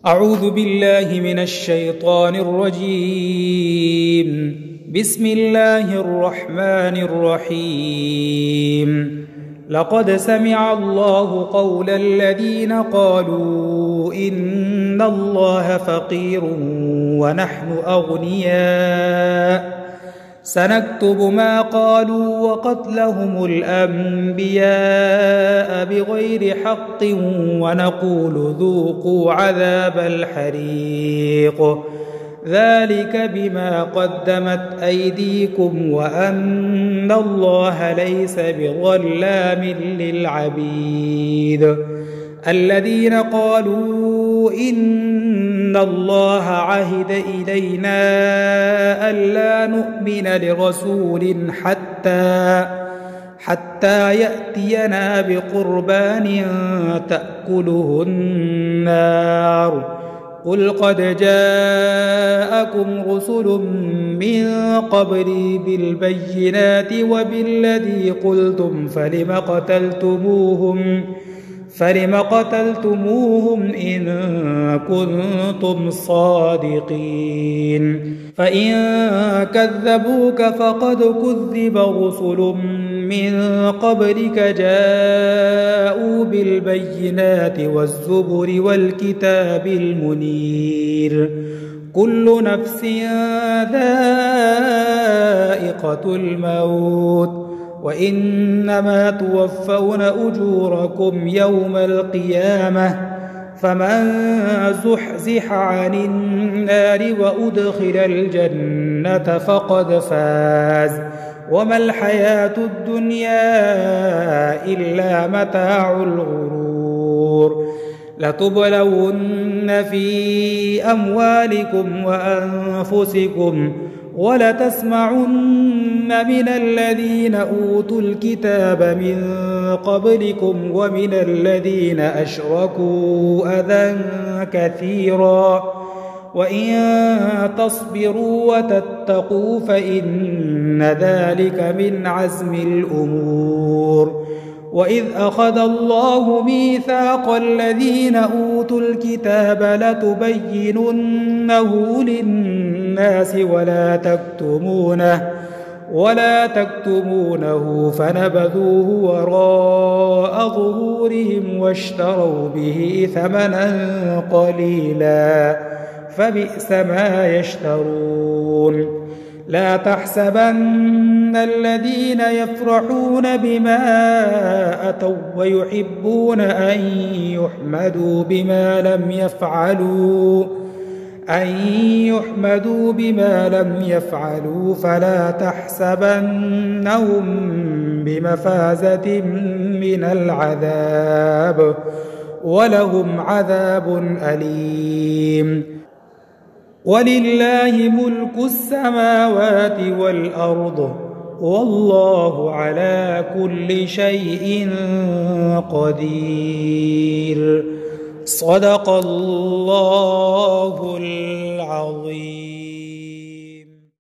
أعوذ بالله من الشيطان الرجيم. بسم الله الرحمن الرحيم. لقد سمع الله قول الذين قالوا إن الله فقير ونحن أغنياء سنكتب ما قالوا وقتلهم الأنبياء بغير حق ونقول ذوقوا عذاب الحريق ذلك بما قدمت أيديكم وأن الله ليس بظلام للعبيد. الذين قالوا إن الله عهد إلينا ألا نؤمن لرسول حتى يأتينا بقربان تأكله النار. قل قد جاءكم رسل من قبلي بالبينات وبالذي قلتم فلم قتلتموهم إن كنتم صادقين. فإن كذبوك فقد كذب رسل من قبلك جاءوا بالبينات والزبر والكتاب المنير. كل نفس ذائقة الموت وإنما توفون أجوركم يوم القيامة فمن زحزح عن النار وأدخل الجنة فقد فاز وما الحياة الدنيا إلا متاع الغرور. لتبلون في أموالكم وأنفسكم ولتسمعن من الذين أوتوا الكتاب من قبلكم ومن الذين أشركوا أذى كثيرا وإن تصبروا وتتقوا فإن ذلك من عزم الأمور. وإذ أخذ الله ميثاق الذين أوتوا الكتاب لتبيننه للناس ولا تكتمونه فنبذوه وراء ظهورهم واشتروا به ثمنا قليلا فبئس ما يشترون. لا تحسبن الذين يفرحون بما أتوا ويحبون أن يحمدوا بما لم يفعلوا فلا تحسبنهم بمفازة من العذاب ولهم عذاب أليم. ولله ملك السماوات والأرض والله على كل شيء قدير. صدق الله العظيم.